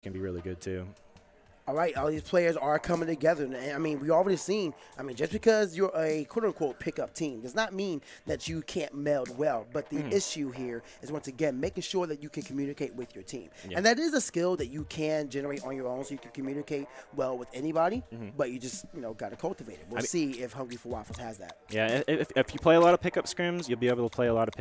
can be really good too. All right, all these players are coming together. And I mean, we already seen, I mean, just because you're a quote-unquote pickup team does not mean that you can't meld well. But the issue here is, once again, making sure that you can communicate with your team. Yeah. And that is a skill that you can generate on your own, so you can communicate well with anybody, but you just, you know, got to cultivate it. We'll see if Hungry4Waffles has that. Yeah, if you play a lot of pickup scrims, you'll be able to play a lot of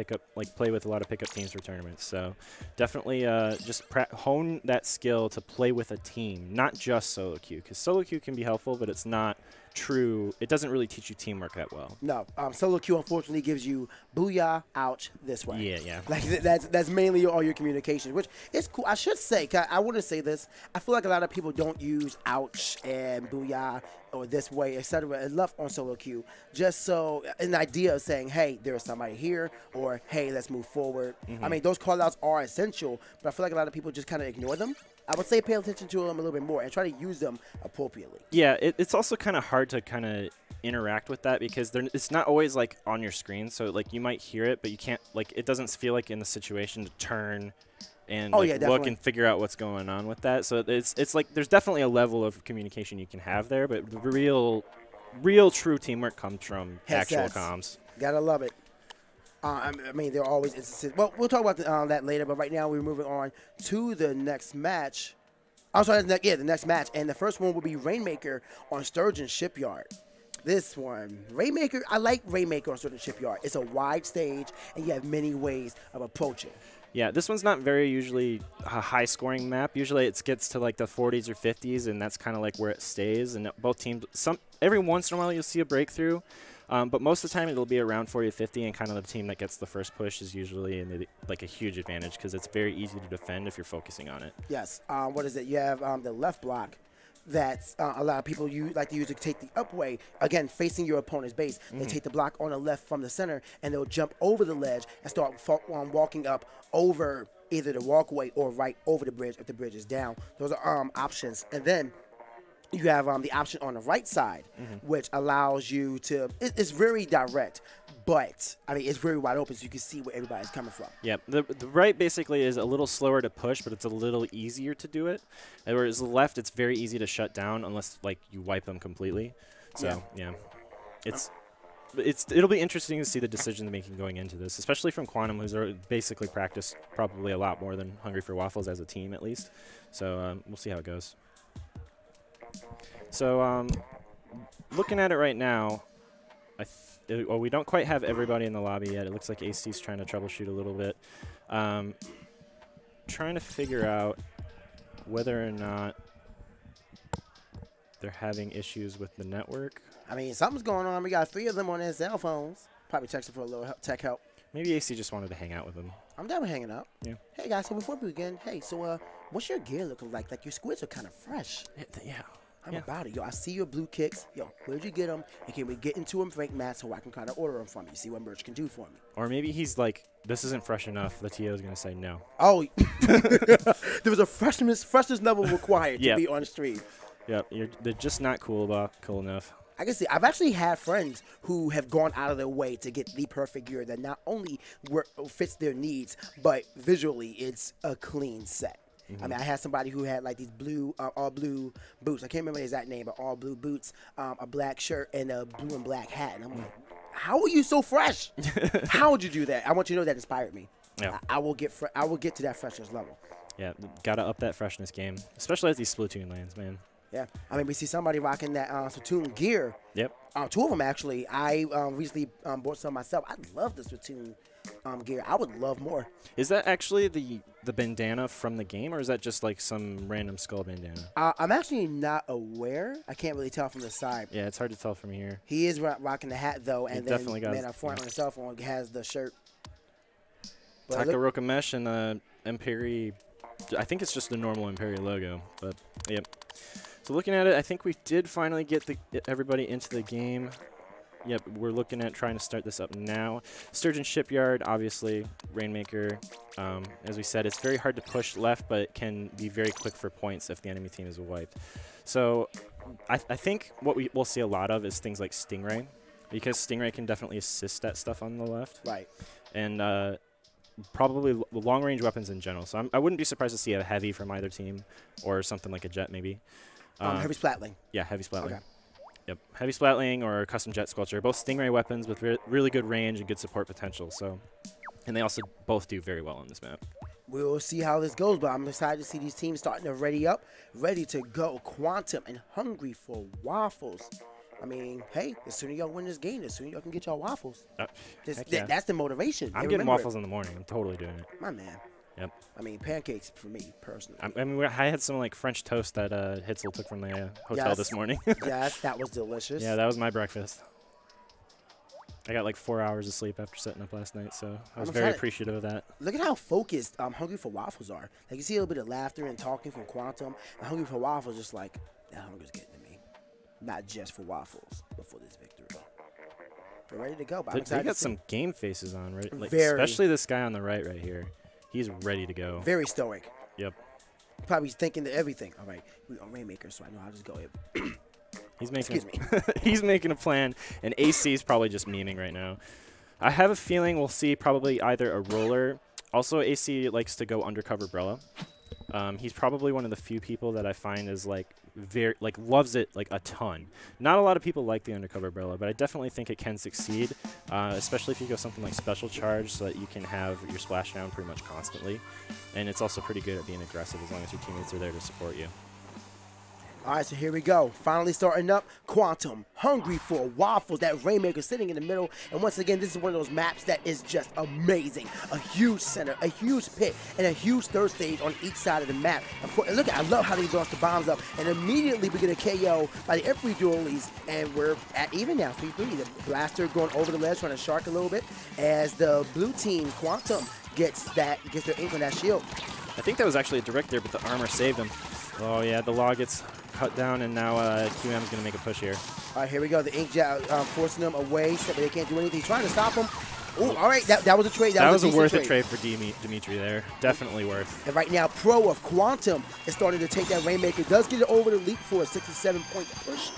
play with a lot of pickup teams for tournaments. So definitely just hone that skill to play with a team, not just solo queue, because solo queue can be helpful, but it's not true. It doesn't really teach you teamwork that well. No, solo queue unfortunately gives you booyah, ouch, this way. Yeah, yeah. Like that's mainly all your communication, which is cool. I should say, 'cause I want to say this. I feel like a lot of people don't use ouch and booyah or this way, etc. enough on solo queue, just so an idea of saying, hey, there's somebody here, or hey, let's move forward. I mean, those call outs are essential, but I feel like a lot of people just kind of ignore them. I would say pay attention to them a little bit more and try to use them appropriately. Yeah, it's also kind of hard to kind of interact with that because it's not always like on your screen. So like you might hear it, but you can't, like, it doesn't feel like in the situation to turn and look and figure out what's going on with that. So it's like there's definitely a level of communication you can have there, but the real true teamwork comes from actual comms. Gotta love it. I mean, there are always instances. Well, we'll talk about that later, but right now we're moving on to the next match. I'm sorry, the next match. And the first one will be Rainmaker on Sturgeon Shipyard. This one, Rainmaker, I like Rainmaker on Sturgeon Shipyard. It's a wide stage, and you have many ways of approaching. Yeah, this one's not very usually a high-scoring map. Usually it gets to like the 40s or 50s, and that's kind of like where it stays. And both teams, every once in a while you'll see a breakthrough. But most of the time it'll be around 40 to 50, and kind of the team that gets the first push is usually in like a huge advantage because it's very easy to defend if you're focusing on it. Yes. What is it? You have the left block that a lot of people like to use to take the upway. Again, facing your opponent's base. They take the block on the left from the center, and they'll jump over the ledge and start walking up over either the walkway or right over the bridge if the bridge is down. Those are options. And then you have the option on the right side, which allows you to, it's very direct, but, I mean, it's very wide open so you can see where everybody's coming from. Yeah, the right basically is a little slower to push, but it's a little easier to do it. Whereas the left, it's very easy to shut down unless, like, you wipe them completely. So, yeah. It'll be interesting to see the decision making going into this, especially from quantuM, who's basically practiced probably a lot more than Hungry4Waffles as a team, at least. So, we'll see how it goes. So, looking at it right now, well, we don't quite have everybody in the lobby yet. It looks like AC's trying to troubleshoot a little bit. Trying to figure out whether or not they're having issues with the network. I mean, something's going on. We got 3 of them on their cell phones. Probably texting for a little tech help. Maybe AC just wanted to hang out with them. I'm down with hanging out. Yeah. Hey, guys, so before we begin, hey, so what's your gear looking like? Like, your squids are kind of fresh. Yeah. I'm about it. Yo, I see your blue kicks. Yo, where'd you get them? And can we get into them rank match so I can kind of order them from you? See what merch can do for me. Or maybe he's like, this isn't fresh enough. The TO is going to say no. Oh, there was a freshness level required to be on stream. Yep, they're just not cool enough. I can see. I've actually had friends who have gone out of their way to get the perfect gear that not only fits their needs, but visually it's a clean set. I mean, I had somebody who had like these all blue boots. I can't remember the exact name, but all blue boots, a black shirt, and a blue and black hat. And I'm like, how are you so fresh? How would you do that? I want you to know that inspired me. Yeah. I will get to that freshness level. Yeah, gotta up that freshness game, especially as these Splatoon lands, man. Yeah, I mean, we see somebody rocking that Splatoon gear. Yep. 2 of them, actually. I recently bought some myself. I love the Splatoon gear. I would love more. Is that actually the bandana from the game, or is that just like some random skull bandana? I'm actually not aware. I can't really tell from the side. Yeah, it's hard to tell from here. He is rocking the hat, though, and then man up front on his cell phone has the shirt. Takaroka Mesh and Imperi. I think it's just the normal Imperi logo, but yep. So looking at it, I think we did finally get everybody into the game. Yep, we're looking at trying to start this up now. Sturgeon Shipyard, obviously, Rainmaker. As we said, it's very hard to push left, but it can be very quick for points if the enemy team is wiped. So I think what we'll see a lot of is things like Stingray, because Stingray can definitely assist that stuff on the left. Right. And probably long-range weapons in general. So I wouldn't be surprised to see a heavy from either team or something like a jet maybe. Heavy Splatling. Yeah, heavy Splatling. Okay. Yep, heavy Splatling or custom jet sculpture. Both Stingray weapons with really good range and good support potential. So, and they also both do very well on this map. We'll see how this goes, but I'm excited to see these teams starting to ready up, ready to go. quantuM and Hungry for Waffles. I mean, hey, the sooner y'all win this game, the sooner y'all can get y'all waffles. Yeah. That's the motivation. I'm getting waffles in the morning. I'm totally doing it. My man. Yep. I mean, pancakes for me, personally. I mean, I had some like French toast that Hitzel took from the hotel this morning. Yes, that was delicious. Yeah, that was my breakfast. I got like 4 hours of sleep after setting up last night, so I was very appreciative of that. Look at how focused Hungry for Waffles are. Like, you see a little bit of laughter and talking from quantuM, and Hungry for Waffles just like, that hunger's getting to me. Not just for waffles, but for this victory. We're ready to go. But They got some game faces on, right? Like, Very. especially this guy on the right here. He's ready to go. Very stoic. Yep. Probably thinking to everything. All right, we're on Rainmaker, so I know how to go. He's making. Excuse me. He's making a plan, and AC is probably just memeing right now. I have a feeling we'll see probably either a roller. Also, AC likes to go undercover Brella. He's probably one of the few people that I find is like loves it like a ton. Not a lot of people like the undercover Brella, but I definitely think it can succeed, especially if you go something like special charge so that you can have your splashdown pretty much constantly. And it's also pretty good at being aggressive as long as your teammates are there to support you. All right, so here we go. Finally starting up, quantuM, Hungry for Waffles. That Rainmaker sitting in the middle. And once again, this is one of those maps that is just amazing. A huge center, a huge pit, and a huge third stage on each side of the map. And look, I love how they launch the bombs up. And immediately we get a KO by the every dualies. And we're at even now, 3-3. The blaster going over the ledge, trying to shark a little bit. As the blue team, quantuM, gets their ink on that shield. I think that was actually a direct there, but the armor saved him. Oh, yeah, the law gets cut down, and now QM is going to make a push here. All right, here we go. The ink jet forcing them away, so they can't do anything. He's trying to stop him. Ooh, all right, that was a trade. That was a worth a trade for Dimitri there. Definitely worth. And right now, Pro of quantuM is starting to take that Rainmaker. Does get it over the leap for a 67-point push.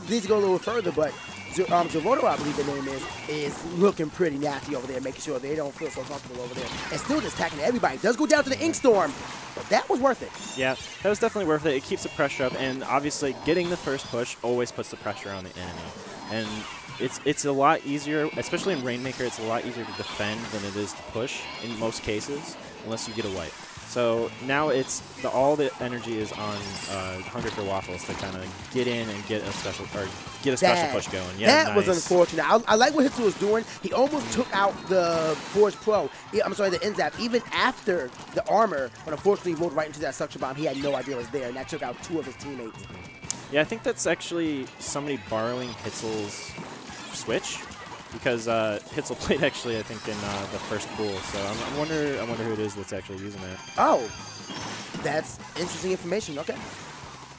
Needs to go a little further, but Zoroto, I believe the name is looking pretty nasty over there, making sure they don't feel so comfortable over there. And still just attacking everybody. Does go down to the Ink Storm, but that was worth it. Yeah, that was definitely worth it. It keeps the pressure up, and obviously getting the first push always puts the pressure on the enemy. And it's a lot easier, especially in Rainmaker, it's a lot easier to defend than it is to push in most cases, unless you get a wipe. So now it's all the energy is on Hungry for Waffles to kind of get in and get a special push going. Yeah, that was unfortunate. I like what Hitzel was doing. He almost took out the Forge Pro. I'm sorry, the NZAP. Even after the armor, but unfortunately he rolled right into that suction bomb. He had no idea it was there, and that took out 2 of his teammates. Yeah, I think that's actually somebody borrowing Hitzel's switch, because Hitzel played actually, I think, in the first pool. So I wonder who it is that's actually using that. Oh, that's interesting information. Okay.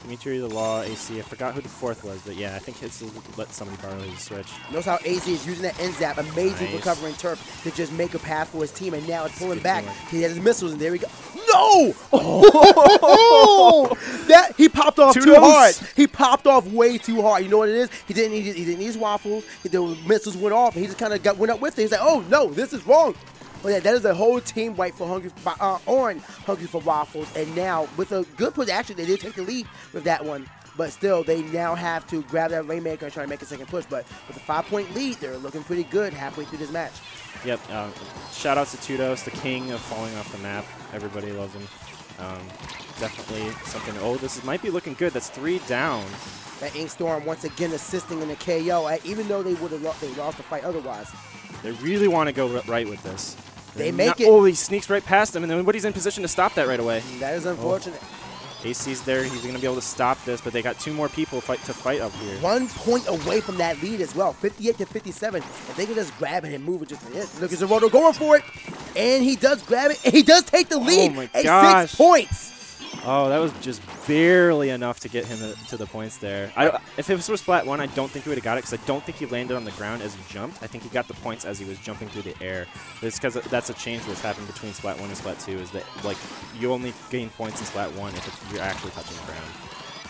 Dimitri, the Law, AC. I forgot who the fourth was, but yeah, I think Hitzel let somebody borrow his switch. Notice how AC is using that NZAP, amazing for covering turf to just make a path for his team, and now it's pulling back. He has his missiles, and there we go. No! Oh! That he popped off too hard. He popped off way too hard. You know what it is? He didn't need his waffles. The missiles went off, and he just kind of went up with it. He's like, oh no, this is wrong. But yeah, that is a whole team wipe for Hungry for Waffles. And now, with a good push, actually, they did take the lead with that one. But still, they now have to grab that Rainmaker and try to make a second push. But with a 5-point lead, they're looking pretty good halfway through this match. Yep. Shout out to Tudos, the king of falling off the map. Everybody loves him. Definitely something. Oh, might be looking good. That's 3 down. That Ink Storm once again assisting in the KO, even though they would have lost the fight otherwise. They really want to go right with this. They make it. Oh, he sneaks right past him, and then nobody's in position to stop that right away. That is unfortunate. AC's there. He's going to be able to stop this, but they got 2 more people to fight up here. 1 point away from that lead as well, 58-57. If they can just grab it and move it just a hit. Look at Zoroto going for it, and he does grab it, and he does take the lead. Oh my gosh. 6 points. Oh, that was just barely enough to get him to the points there. If it was Splat 1, I don't think he would have got it, because I don't think he landed on the ground as he jumped. I think he got the points as he was jumping through the air. It's because that's a change that's happened between Splat 1 and Splat 2, is that like you only gain points in Splat 1 if you're actually touching the ground.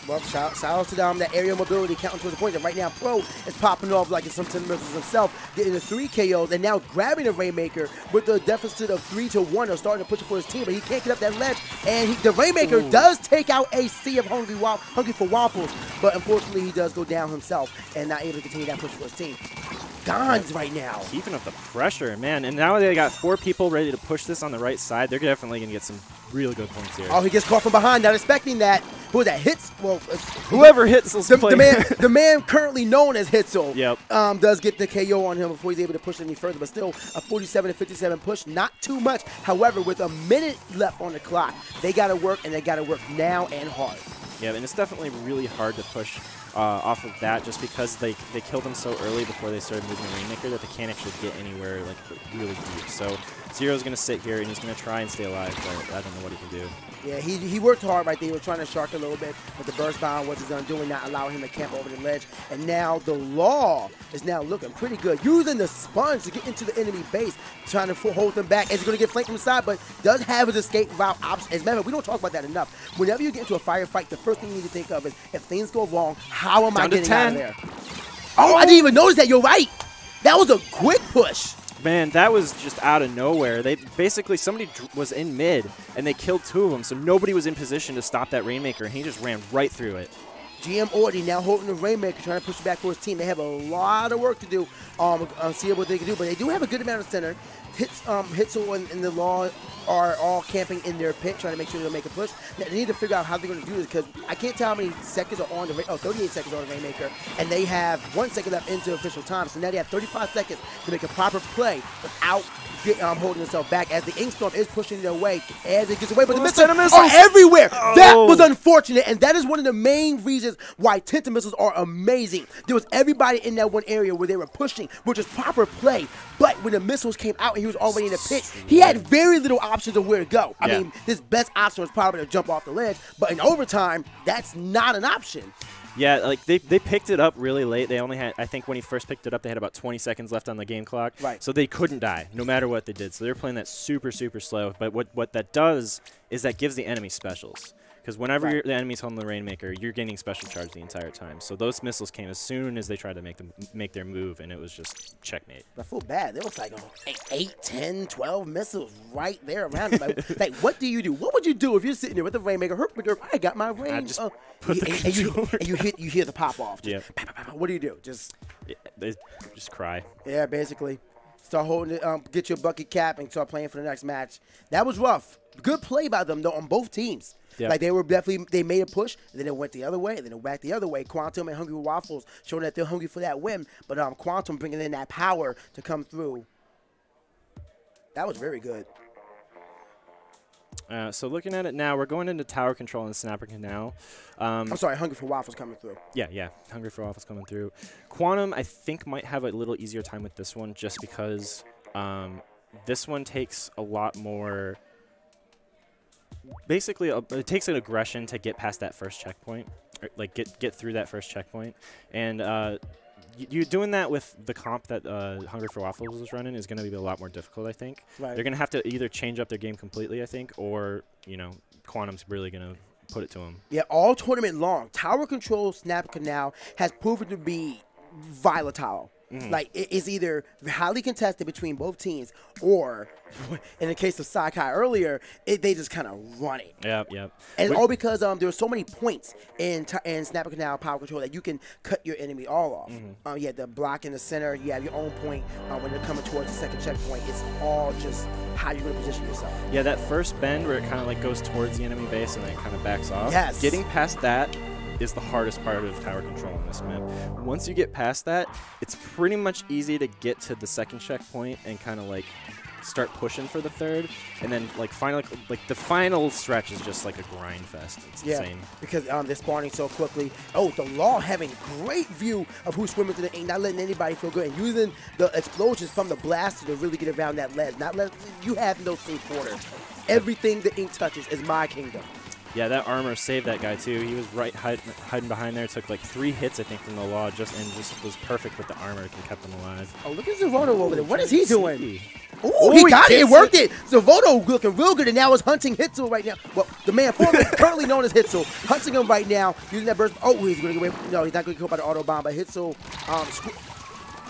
Well, shout out to them, that aerial mobility counting towards the point. And right now, Pro is popping off like it's some 10 missiles himself, getting the 3 KOs, and now grabbing the Rainmaker with the deficit of 3-1. They're starting to push it for his team, but he can't get up that ledge. And the Rainmaker does take out a sea of Hungry4Waffles, but unfortunately, he does go down himself and not able to continue that push for his team. Gons right now. Keeping up the pressure, man. And now they got 4 people ready to push this on the right side. They're definitely going to get some really good points here. Oh, he gets caught from behind, not expecting that. Who was that? Hits? Well, whoever Hitzel's the man currently known as Hitzel, yep. Does get the KO on him before he's able to push any further. But still, a 47-57 push, not too much. However, with a minute left on the clock, they got to work, and they got to work now and hard. Yeah, and it's definitely really hard to push off of that just because they killed them so early before they started moving the Rainmaker that they can't actually get anywhere like really deep. So Zero's going to sit here and he's going to try and stay alive, but I don't know what he can do. Yeah, he worked hard right there. He was trying to shark a little bit, but the burst bomb was doing, not allowing him to camp over the ledge. And now the Law is now looking pretty good, using the sponge to get into the enemy base, trying to hold them back. As he's going to get flanked from the side, but does have his escape route option. As a matter of fact, we don't talk about that enough. Whenever you get into a firefight, the first thing you need to think of is, if things go wrong, how am I getting out of there? Oh, I didn't even notice that. You're right. That was a quick push. Man, that was just out of nowhere. They basically, somebody was in mid, and they killed 2 of them, so nobody was in position to stop that Rainmaker, and he just ran right through it. GM Orty now holding the Rainmaker, trying to push it back for his team. They have a lot of work to do, see what they can do, but they do have a good amount of center. Hitzel and the Law are all camping in their pit, trying to make sure they'll make a push. They need to figure out how they're going to do this, because I can't tell how many seconds are on the 38 seconds on the Rainmaker, and they have 1 second left into official time. So now they have 35 seconds to make a proper play without holding themselves back, as the Inkstorm is pushing their way as it gets away. But the missiles are everywhere. Oh. That was unfortunate, and that is one of the main reasons why Tenta missiles are amazing. There was everybody in that one area where they were pushing, which is proper play. But when the missiles came out and he was already in the pit, he had very little options of where to go. I mean, his best option was probably to jump off the ledge, but in overtime, that's not an option. Yeah, like they picked it up really late. They only had, I think when he first picked it up, they had about 20 seconds left on the game clock. Right. So they couldn't die, no matter what they did. So they were playing that super, super slow. But what that does is that gives the enemy specials. Because whenever the enemy's holding the Rainmaker, you're getting special charge the entire time. So those missiles came as soon as they tried to make their move, and it was just checkmate. I feel bad. There was like 8, 10, 12 missiles right there around him. Like, what do you do? What would you do if you're sitting there with the Rainmaker? I got my range. I just put the controller and you hear the pop off. Yeah. What do you do? Just cry. Yeah, basically. Start holding it, get your bucket cap, and start playing for the next match. That was rough. Good play by them, though, on both teams. Yep. Like, they were definitely, they made a push, and then it went the other way, and then it went back the other way. quantuM and Hungry4Waffles showing that they're hungry for that win, but quantuM bringing in that power to come through. That was very good. So looking at it now, we're going into tower control and Snapper Canal. I'm sorry, Hungry4Waffles coming through. Yeah, Hungry4Waffles coming through. quantuM, I think, might have a little easier time with this one just because this one takes a lot more... Basically, it takes an aggression to get past that first checkpoint, or, like get through that first checkpoint. And you doing that with the comp that Hungry4Waffles is running is going to be a lot more difficult, I think. Right. They're going to have to either change up their game completely, I think, or, you know, quantum's really going to put it to them. Yeah, all tournament long, tower control Snapper Canal has proven to be volatile. Like, it's either highly contested between both teams, or in the case of Sakai earlier, they just kind of run it. Yep. And all because there are so many points in Snapper Canal power control that you can cut your enemy all off. You have the block in the center. You have your own point when they're coming towards the second checkpoint. It's all just how you're going to position yourself. Yeah, that first bend where it kind of like goes towards the enemy base and then it kind of backs off. Yes. Getting past that is the hardest part of tower control on this map. Once you get past that, it's pretty much easy to get to the second checkpoint and kind of like start pushing for the third, and then like finally, like the final stretch is just like a grind fest. It's insane. Because they're spawning so quickly. Oh, the Law having great view of who's swimming to the ink, not letting anybody feel good, and using the explosions from the blaster to really get around that ledge. Not let you have no safe quarter. Everything the ink touches is my kingdom. Yeah, that armor saved that guy too. He was right hiding behind there. Took like 3 hits, I think, from the Law, and just was perfect with the armor and kept him alive. Oh, look at Zerono over there. What is he doing? Ooh, he got it. It worked it. Zavoto looking real good, and now is hunting Hitzel right now. Well, the man formerly currently known as Hitzel, hunting him right now, using that burst. Oh, he's going to get away. No, he's not going to get caught by the auto bomb, but Hitzel.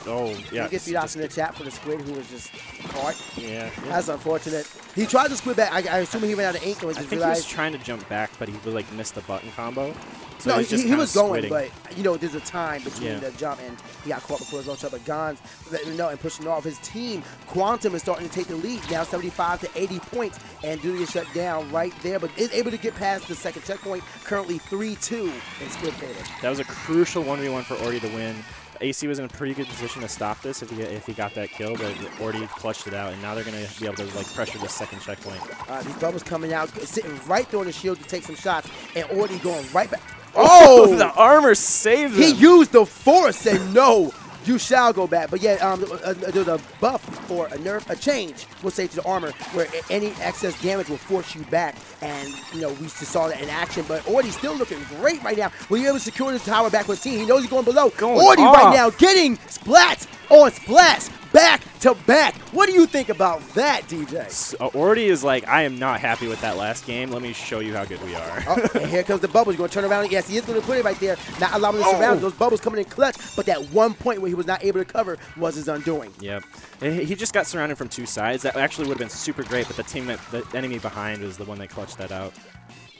Oh, yeah. Get beat out in the chat for the squid who was just caught. Yeah. That's unfortunate. He tried to squid back. I assume he ran out of ink. And I think he was trying to jump back, but he like missed the button combo. So no, he was going, squidding. but you know, there's a time between the jump, and he got caught before his own shot. But Gon's letting him know and pushing off. His team, quantuM, is starting to take the lead now, 75 to 80 points, and Duty is shut down right there, but is able to get past the second checkpoint. Currently 3-2 in squid faded. That was a crucial 1v1 for Orty to win. AC was in a pretty good position to stop this if he got that kill, but Orty clutched it out, and now they're going to be able to like pressure this second checkpoint. These bubbles coming out, sitting right there on the shield to take some shots, and Orty going right back. Oh! The armor saved him. He used the force and no, you shall go back. But yeah, there's a buff or a nerf, a change, we'll say, to the armor where any excess damage will force you back. And, you know, we just saw that in action. But Orty's still looking great right now. When you're able to secure this tower back with his team, he knows he's going below. Orty right now getting splats on splats. Back to back. What do you think about that, DJ? Orty is like, I am not happy with that last game. Let me show you how good we are. Oh, and here comes the bubbles. You're going to turn around. Yes, he is going to put it right there. Not allowing him to surround. Those bubbles coming in clutch. But that one point where he was not able to cover was his undoing. Yep. He just got surrounded from two sides. That actually would have been super great, but the enemy behind was the one that clutched that out.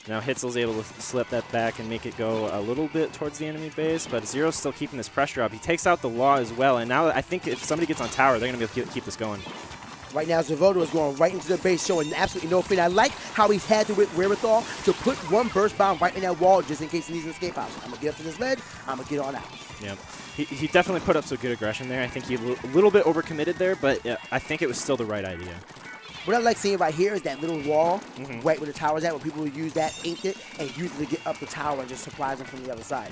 Now Hitzel's able to slip that back and make it go a little bit towards the enemy base, but Zero's still keeping this pressure up. He takes out the Law as well, and now I think if somebody gets on tower, they're going to be able to keep this going. Right now, Zavoto is going right into the base, showing absolutely no fear. I like how he's had the wherewithal to put one burst bomb right in that wall just in case he needs an escape option. I'm going to get up to this ledge. I'm going to get on out. Yeah. He definitely put up some good aggression there. I think he a little bit overcommitted there, but I think it was still the right idea. What I like seeing right here is that little wall right where the tower's at, where people will use that, ink it, and use it to get up the tower and just surprise them from the other side.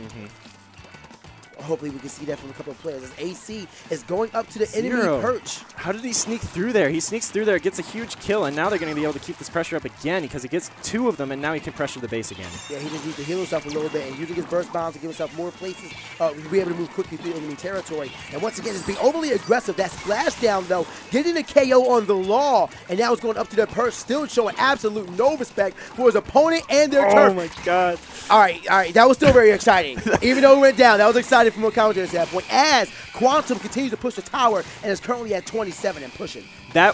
Hopefully we can see that from a couple of players. As AC is going up to the enemy perch. How did he sneak through there? He sneaks through there, gets a huge kill, and now they're going to be able to keep this pressure up again because he gets two of them, and now he can pressure the base again. Yeah, he just needs to heal himself a little bit and using his burst bombs to give himself more places to be able to move quickly through enemy territory. And once again, it's being overly aggressive. That splash down, though, getting a KO on the Law, and now it's going up to the perch, still showing absolute no respect for his opponent and their turf. Oh, my God. All right, that was still very exciting. Even though it went down, that was exciting from a commentary standpoint. As quantuM continues to push the tower and is currently at 27 and pushing.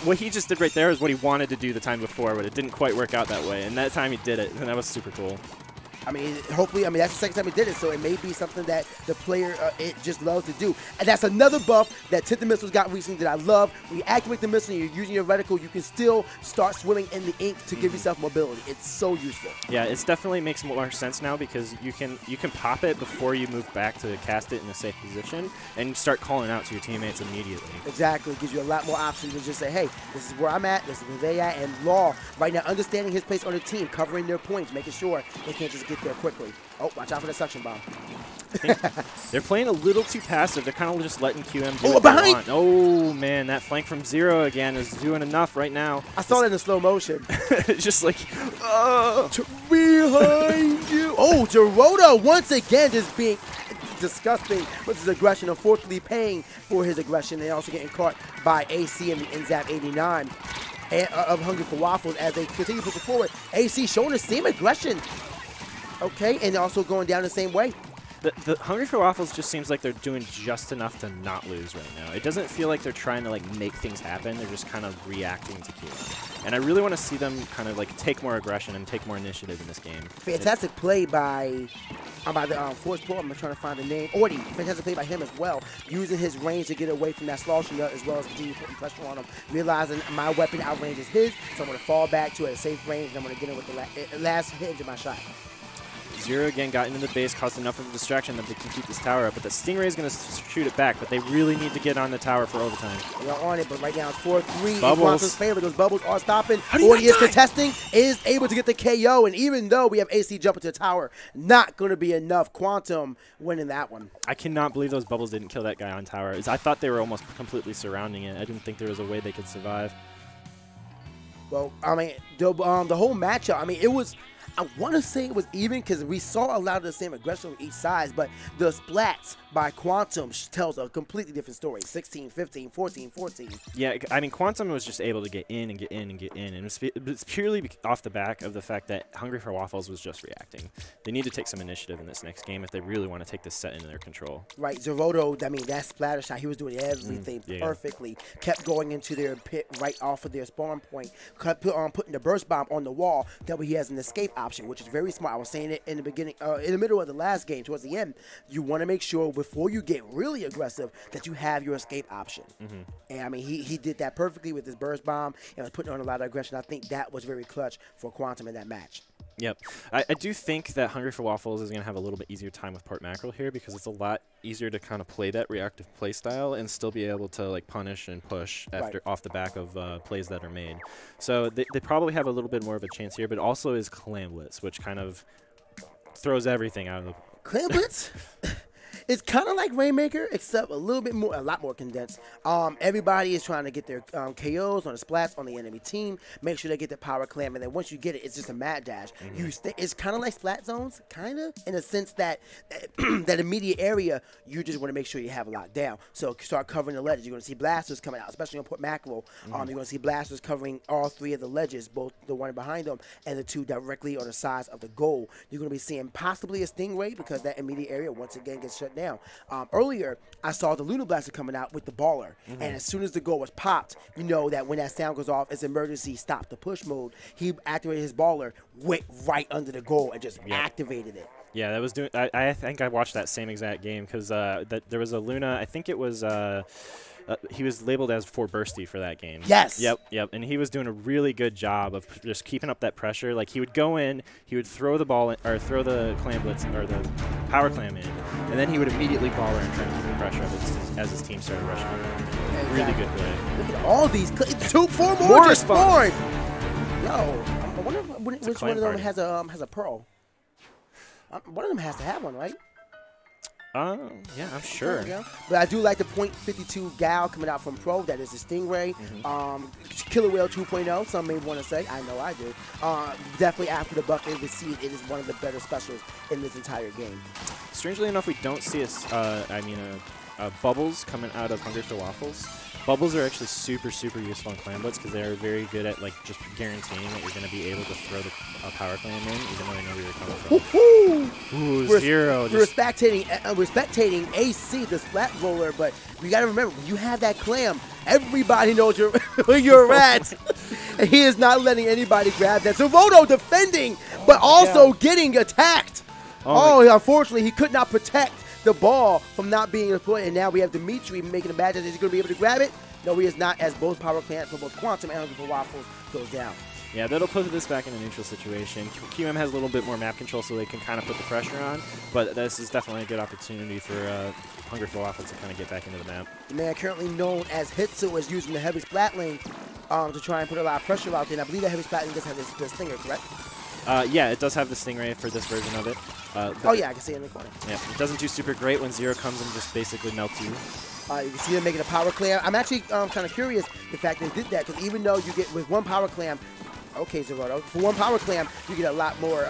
What he just did right there is what he wanted to do the time before, but it didn't quite work out that way. And that time he did it, and that was super cool. I mean, hopefully, that's the second time he did it, so it may be something that the player it just loves to do. And that's another buff that Tip the Missiles got recently that I love. When you activate the missile and you're using your reticle, you can still start swimming in the ink to give yourself mobility. It's so useful. Yeah, it definitely makes more sense now because you can pop it before you move back to cast it in a safe position and start calling out to your teammates immediately. Exactly. It gives you a lot more options than just say, hey, this is where I'm at, this is where they at, and Law right now understanding his place on the team, covering their points, making sure they can't just get there quickly. Oh, watch out for the suction bomb. They're playing a little too passive. They're kind of just letting QM do what what behind! they want. Oh, man, that flank from Zero again is doing enough right now. I saw that in slow motion. It's just like, behind you. Oh, Gerota once again just being disgusting with his aggression, unfortunately paying for his aggression and also getting caught by AC and the NZAP 89 of Hungry4Waffles as they continue pushing forward. AC showing the same aggression. Okay, and also going down the same way. The Hungry4Waffles just seems like they're doing just enough to not lose right now. It doesn't feel like they're trying to like make things happen. They're just kind of reacting to QM. And I really want to see them kind of like take more aggression and take more initiative in this game. Fantastic play by the Force Pull. I'm trying to find the name. Orty. Fantastic play by him as well. Using his range to get away from that sloshing nut as well as continue putting pressure on him. Realizing my weapon outranges his, so I'm going to fall back to a safe range and I'm going to get in with the last hit of my shot. Zero again got into the base, caused enough of a distraction that they can keep this tower up, but the Stingray is going to shoot it back, but they really need to get on the tower for overtime. They're on it, but right now it's 4-3. Bubbles. In favor. Those bubbles are stopping. Orty is contesting, is able to get the KO, and even though we have AC jumping to the tower, not going to be enough. quantuM winning that one. I cannot believe those bubbles didn't kill that guy on tower. I thought they were almost completely surrounding it. I didn't think there was a way they could survive. Well, I mean, the whole matchup, I mean, it was... I want to say it was even because we saw a lot of the same aggression on each side, but the Splats by quantuM tells a completely different story. 16, 15, 14, 14. Yeah, I mean, quantuM was just able to get in and get in and get in, and it's purely off the back of the fact that Hungry4Waffles was just reacting. They need to take some initiative in this next game if they really want to take this set into their control. Right, Zeroto, I mean, that splatter shot, he was doing everything perfectly. Kept going into their pit right off of their spawn point, putting the burst bomb on the wall. That way he has an escape option, which is very smart. I was saying it in the beginning, in the middle of the last game, towards the end, you want to make sure before you get really aggressive that you have your escape option. And I mean, he did that perfectly with his burst bomb and was putting on a lot of aggression. I think that was very clutch for quantuM in that match. Yep. I do think that Hungry4Waffles is going to have a little bit easier time with Port Mackerel here because it's a lot easier to kind of play that reactive play style and still be able to like punish and push after off the back of plays that are made. So they probably have a little bit more of a chance here, but also is Clamblitz, which kind of throws everything out of the... Clamblitz? It's kind of like Rainmaker, except a lot more condensed. Everybody is trying to get their KOs on the splats on the enemy team. Make sure they get the power clam, and then once you get it, it's just a mad dash. It's kind of like splat zones, kind of, in a sense that that immediate area, you just want to make sure you have it locked down. So start covering the ledges. You're going to see blasters coming out, especially on Port Mackerel. You're going to see blasters covering all three of the ledges, both the one behind them and the two directly on the sides of the goal. You're going to be seeing possibly a Stingray because that immediate area once again gets shut down. Earlier, I saw the Luna Blaster coming out with the baller, and as soon as the goal was popped, you know that when that sound goes off, it's emergency stop the push mode. He activated his baller, went right under the goal, and just activated it. Yeah, that was doing. I think I watched that same exact game because there was a Luna. I think it was. He was labeled as 4 bursty for that game. Yes. Yep. And he was doing a really good job of just keeping up that pressure. Like he would go in, he would throw the ball in, or throw the Clamblitz or the power clam in, and then he would immediately baller and try to keep the pressure up as his team started rushing him. Really good play. Look at all these. 4 more just spawned. Yo, I wonder which one of them has a pearl. One of them has to have one, right? Yeah, I'm sure. But I do like the .52 Gal coming out from Pro. That is a Stingray. Killer Whale 2.0, some may want to say. I know I do. Definitely after the buck is the seed, it is one of the better specials in this entire game. Strangely enough, we don't see bubbles coming out of Hungry4Waffles. Bubbles are actually super useful in Clamblitz because they are very good at like just guaranteeing that you're going to be able to throw the power clam in, even though they know where you're coming from. Ooh, Zero. We're spectating AC, the splat roller, but you got to remember, when you have that clam, everybody knows where you're at. And he is not letting anybody grab that. Zeroto defending, but also getting attacked. Unfortunately, he could not protect the ball from not being deployed, and now we have Dimitri making a bad. Is he going to be able to grab it? No, he is not, as both power clams for both quantuM and Hungry4Waffles goes down. Yeah, that'll put this back in a neutral situation. QM has a little bit more map control, so they can kind of put the pressure on, but this is definitely a good opportunity for Hungry4Waffles to kind of get back into the map. The man currently known as Hitsu is using the heavy splat lane to try and put a lot of pressure out there, and I believe that heavy splat lane does have the stinger, correct? Yeah, it does have the Stingray for this version of it. Yeah, I can see it in the corner. Yeah, it doesn't do super great when Zero comes and just basically melts you. You can see them making a power clam. I'm actually kind of curious the fact they did that, because even though you get with one power clam, okay, Zeroto, for one power clam, you get a lot more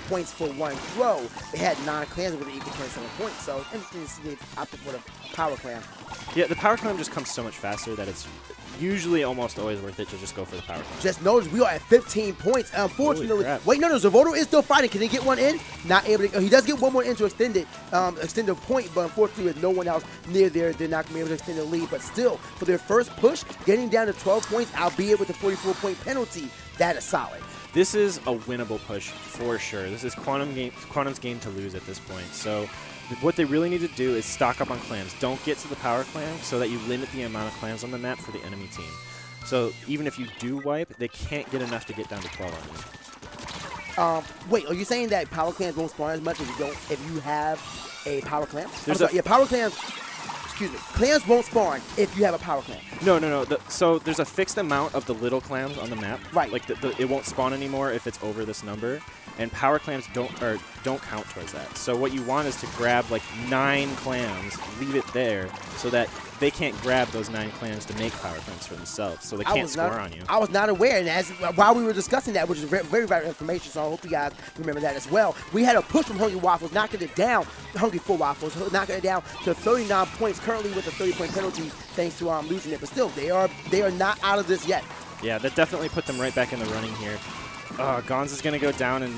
points for one throw. They had 9 clams with an equal 27 points, so interesting to see they opted for the power clam. Yeah, the power clam just comes so much faster that it's usually almost always worth it to just go for the power clam. Just notice we are at 15 points. Unfortunately, wait, no, Zeroto is still fighting. Can he get one in? Not able to. He does get one more in to extend a point, but unfortunately with no one else near there, they're not going to be able to extend the lead. But still, for their first push, getting down to 12 points, albeit with a 44-point penalty, that is solid. This is a winnable push for sure. This is quantuM's game to lose at this point. So what they really need to do is stock up on clams. Don't get to the power clam so that you limit the amount of clams on the map for the enemy team. So even if you do wipe, they can't get enough to get down to 12 on you. Wait, are you saying that power clams won't spawn as much if you have a power clam? Power clams excuse me, clams won't spawn if you have a power clam. No. So there's a fixed amount of the little clams on the map. Right. Like it won't spawn anymore if it's over this number. And power clams don't count towards that. So what you want is to grab like 9 clams, leave it there, so that they can't grab those 9 clams to make power clams for themselves. So they can't score on you. I was not aware, and while we were discussing that, which is very, very vital information, so I hope you guys remember that as well. We had a push from Hungry4Waffles, knocking it down. Hungry4Waffles knocking it down to 39 points, currently with a 30-point penalty, thanks to losing it. But still, they are not out of this yet. Yeah, that definitely put them right back in the running here. Gonz is going to go down, and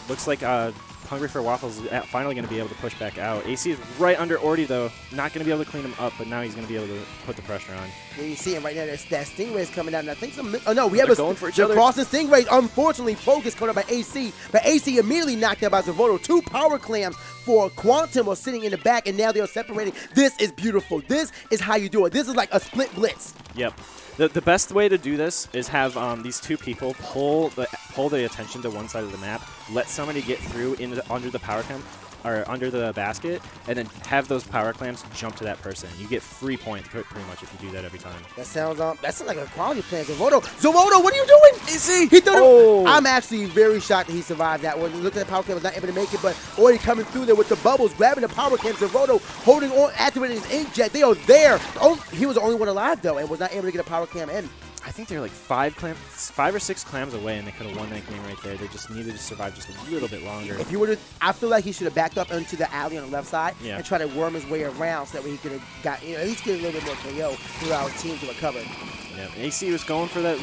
looks like Hungry4Waffles is finally going to be able to push back out. AC is right under Orty, though. Not going to be able to clean him up, but now he's going to be able to put the pressure on. Yeah, you see him right now. That Stingray is coming down. And I think we have going for each other. Crossing Stingray. Unfortunately, focus caught up by AC, but AC immediately knocked out by Zavoto. 2 power clams for quantuM are sitting in the back, and now they are separating. This is beautiful. This is how you do it. This is like a split blitz. Yep. The best way to do this is have these 2 people pull the attention to one side of the map, let somebody get through under the power clam or under the basket, and then have those power clams jump to that person. You get free points pretty much if you do that every time. That sounds like a quality plan. Zavoto, what are you doing? AC. He threw I'm actually very shocked that he survived that one. Look at the power clam, was not able to make it, but already coming through there with the bubbles, grabbing the power clam. Zavoto holding on, activating his inkjet. They are there. He was the only one alive though, and was not able to get a power clam in. I think they're like 5 or 6 clams away, and they could have won that game right there. They just needed to survive just a little bit longer. If you would have, I feel like he should have backed up into the alley on the left side and tried to worm his way around, so that way he could have got, at least get a little bit more KO for our team to recover. Yeah, AC was going for that.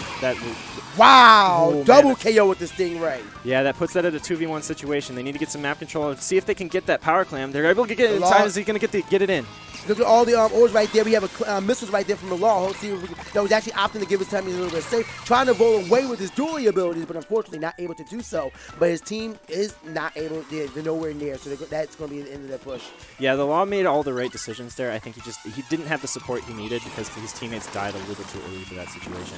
Wow, double KO with the Stingray. Yeah, that puts that at a 2v1 situation. They need to get some map control and see if they can get that power clam. They're able to get it in time. Is he going to get it in? Look at all the ores right there. We have missiles right there from the law. Let's see if that was actually opting to give his time a little bit safe, trying to roll away with his dueling abilities, but unfortunately not able to do so. But his team is not able. They're nowhere near, so that's going to be the end of their push. Yeah, the law made all the right decisions there. I think he didn't have the support he needed because his teammates died a little too early for that situation.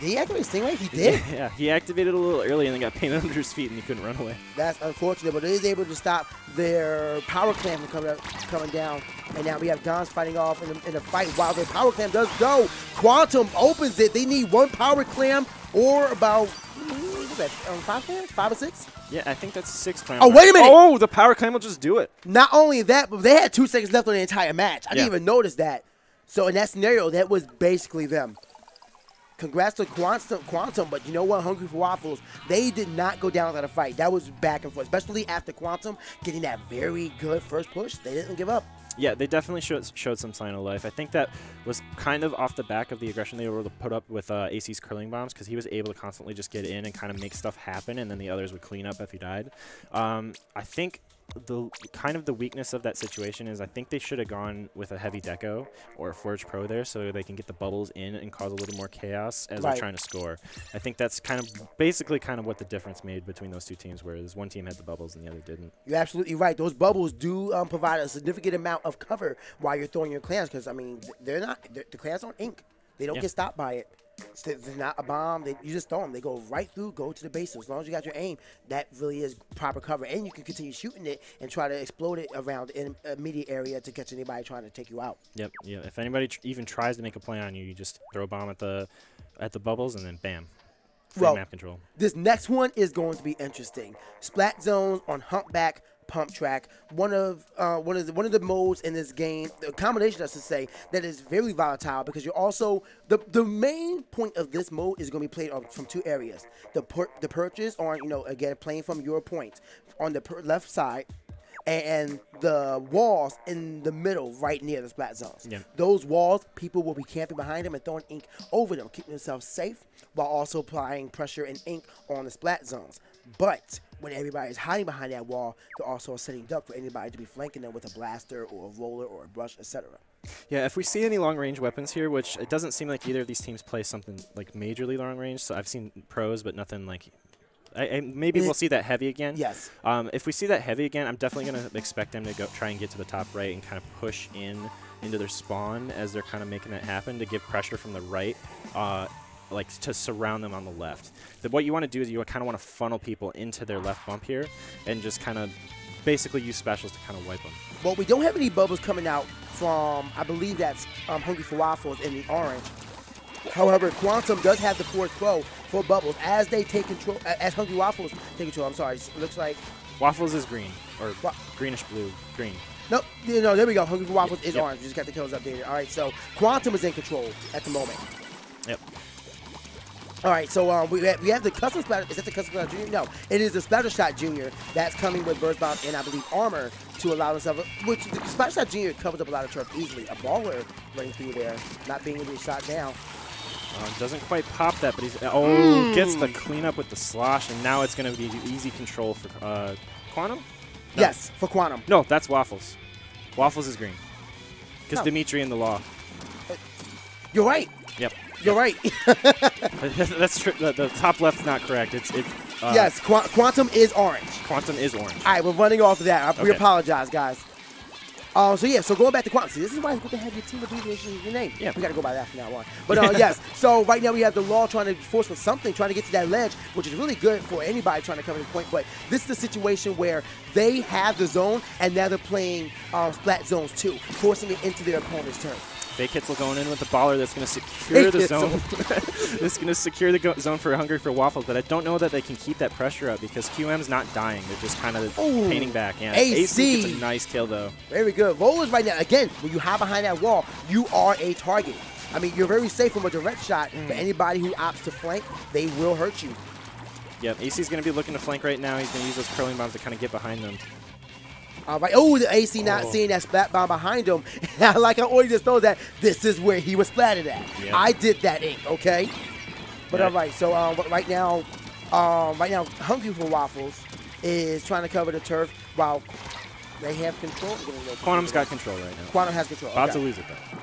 Did he activate Stingray? He did? Yeah, he activated a little early and then got painted under his feet and he couldn't run away. That's unfortunate, but it is able to stop their power clam from coming down. And now we have Gonz fighting off in a fight while their power clam does go. quantuM opens it. They need 1 power clam or about, what is that, 5 clams? 5 or 6? Yeah, I think that's 6 clams. Oh, wait a minute. Oh, the power clam will just do it. Not only that, but they had 2 seconds left on the entire match. I didn't even notice that. So in that scenario, that was basically them. Congrats to quantuM, but you know what? Hungry4Waffles, they did not go down without a fight. That was back and forth, especially after quantuM getting that very good first push. They didn't give up. Yeah, they definitely showed some sign of life. I think that was kind of off the back of the aggression they were able to put up with AC's curling bombs, because he was able to constantly just get in and kind of make stuff happen, and then the others would clean up if he died. I think the weakness of that situation is I think they should have gone with a heavy deco or a Forge Pro there so they can get the bubbles in and cause a little more chaos as they're trying to score. I think that's basically what the difference made between those 2 teams, whereas one team had the bubbles and the other didn't. You're absolutely right. Those bubbles do provide a significant amount of cover while you're throwing your clams, because I mean the clams aren't ink. They don't get stopped by it. It's not a bomb. You just throw them. They go right through, go to the base. So as long as you got your aim, that really is proper cover. And you can continue shooting it and try to explode it around the immediate area to catch anybody trying to take you out. Yep. Yeah. If anybody even tries to make a play on you, you just throw a bomb at the bubbles and then bam. Free map control. This next one is going to be interesting. Splat zones on Humpback Pump Track, one of the modes in this game, the combination I should say, that is very volatile, because you're also the main point of this mode is going to be played from 2 areas. The perches on, again, playing from your point on the left side, and the walls in the middle right near the splat zones. Yeah. Those walls, people will be camping behind them and throwing ink over them, keeping themselves safe while also applying pressure and ink on the splat zones. But when everybody is hiding behind that wall, they're also setting duck for anybody to be flanking them with a blaster or a roller or a brush, etc. Yeah, if we see any long-range weapons here, which it doesn't seem like either of these teams play something like majorly long-range, so I've seen pros, but nothing like... maybe we'll see that heavy again. Yes. If we see that heavy again, I'm definitely going to expect them to try and get to the top right and kind of push into their spawn as they're kind of making that happen to give pressure from the right, like to surround them on the left. What you want to do is you kind of want to funnel people into their left bump here and just kind of basically use specials to kind of wipe them. Well, we don't have any bubbles coming out from, I believe that's Hungry4Waffles in the orange. However, quantuM does have the force flow for bubbles as they take control, as Hungry4Waffles take control. I'm sorry, it looks like Waffles is green, or greenish blue, green. Nope, there we go. Hungry4Waffles is orange. We just got the kills updated. All right, so quantuM is in control at the moment. Yep. All right, so we have the custom splatter. Is that the custom splatter junior? No, it is the splatter shot junior that's coming with burst bomb and I believe armor to allow themselves. Which the splatter shot junior covers up a lot of turf easily. A baller running through there, not being able to be shot down. Doesn't quite pop that, but he's gets the cleanup with the slosh, and now it's going to be easy control for quantuM. No. Yes, for quantuM. No, that's Waffles. Waffles is green. Because Dimitri in the law. You're right. Yep. You're right. That's true. The top left's not correct. Yes, quantuM is orange. quantuM is orange. All right, we're running off of that. We Okay. apologize, guys. So going back to quantuM. See, this is why it's good to have your team abbreviation in your name. Yeah. We got to go by that from now on. But yes, so right now we have the law trying to force with something, trying to get to that ledge, which is really good for anybody trying to cover the point. But this is the situation where they have the zone, and now they're playing Splat zones too, forcing it into their opponent's turn. Fake Hitzel going in with the baller that's going to secure the zone. This is going to secure the zone for Hungry4Waffles, but I don't know that they can keep that pressure up because QM's not dying. They're just kind of painting back. Yeah, AC gets a nice kill, though. Very good. Rollers right now, again, when you hide behind that wall, you are a target. I mean, you're very safe from a direct shot, but anybody who opts to flank, they will hurt you. Yep, AC's going to be looking to flank right now. He's going to use those curling bombs to kind of get behind them. All right. Oh, the AC not seeing that splat bomb behind him. I like how Ori just knows that this is where he was splatted at. Yep. I did that ink, okay? But all right, so right now Hungry4Waffles is trying to cover the turf while they have control. quantum's got control right now. quantuM has control. About to lose it, though.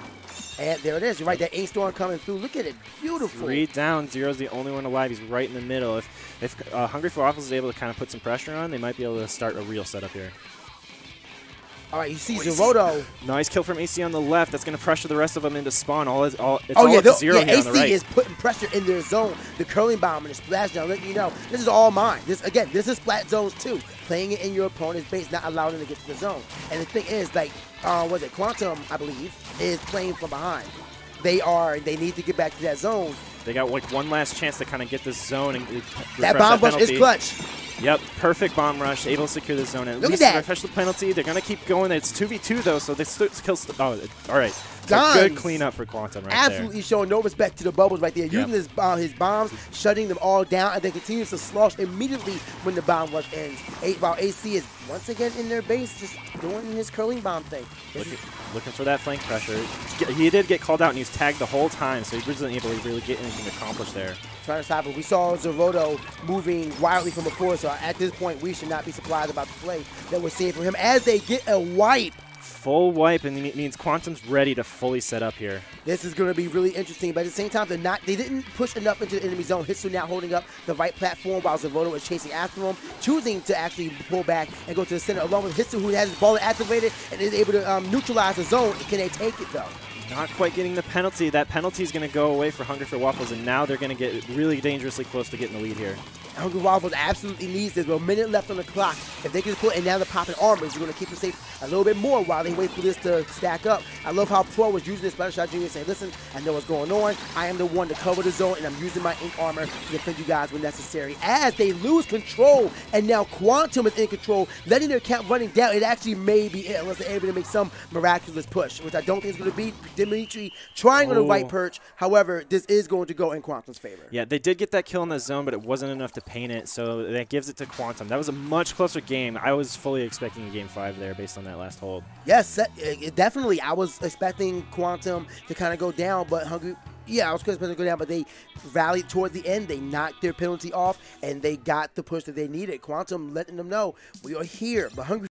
And there it is. You're right. That ink storm coming through. Look at it. Beautiful. 3 down. Zero's the only one alive. He's right in the middle. If Hungry4Waffles is able to kind of put some pressure on, they might be able to start a real setup here. All right, you see Zeroto. Nice kill from AC on the left. That's going to pressure the rest of them into spawn. It's all Zero yeah, here on the right. AC is putting pressure in their zone. The curling bomb and the splash down, letting you know, this is all mine. This is Splat zones too. Playing it in your opponent's base, not allowing them to get to the zone. And the thing is, like, quantuM, I believe, is playing from behind. They need to get back to that zone. They got like one last chance to kind of get this zone and that bomb rush is clutch. Yep, perfect bomb rush, able to secure the zone. At Look least at that. refresh the penalty. They're going to keep going. It's 2v2 though, so they still kill. Oh, all right. So good cleanup for quantuM right Absolutely showing no respect to the bubbles right there. Yep. Using his bombs, shutting them all down, and then continues to slosh immediately when the bomb rush ends. While AC is once again in their base, just doing his curling bomb thing. Looking for that flank pressure. He did get called out, and he was tagged the whole time, so he wasn't able to really get anything accomplished there. Trying to stop it. We saw Zeroto moving wildly from before, so at this point, we should not be surprised about the play that we're seeing from him as they get a wipe. Full wipe, and it means quantum's ready to fully set up here. This is going to be really interesting, but at the same time, they didn't push enough into the enemy zone. Hitsu now holding up the right platform while Zeroto is chasing after him, choosing to actually pull back and go to the center, along with Hitsu, who has his ball activated and is able to neutralize the zone. Can they take it, though? Not quite getting the penalty. That penalty is going to go away for Hungry4Waffles, and now they're going to get really dangerously close to getting the lead here. Hungry4Waffles absolutely needs this. With a minute left on the clock, if they can just put, and now they're popping armors, you're going to keep them safe a little bit more while they wait for this to stack up. I love how Pro was using this Splatter Shot Junior, saying, listen, I know what's going on. I am the one to cover the zone, and I'm using my ink armor to defend you guys when necessary. As they lose control, and now quantuM is in control, letting their count running down. It actually may be it unless they're able to make some miraculous push, which I don't think is going to be. Dimitri trying on the right perch. However, this is going to go in quantum's favor. Yeah, they did get that kill in the zone, but it wasn't enough to paint it, so that gives it to quantuM. That was a much closer game. I was fully expecting a Game 5 there based on that last hold. Yes, definitely. I was expecting quantuM to kind of go down, but I was expecting to go down, but they rallied toward the end. They knocked their penalty off, and they got the push that they needed. quantuM letting them know, we are here, but Hungry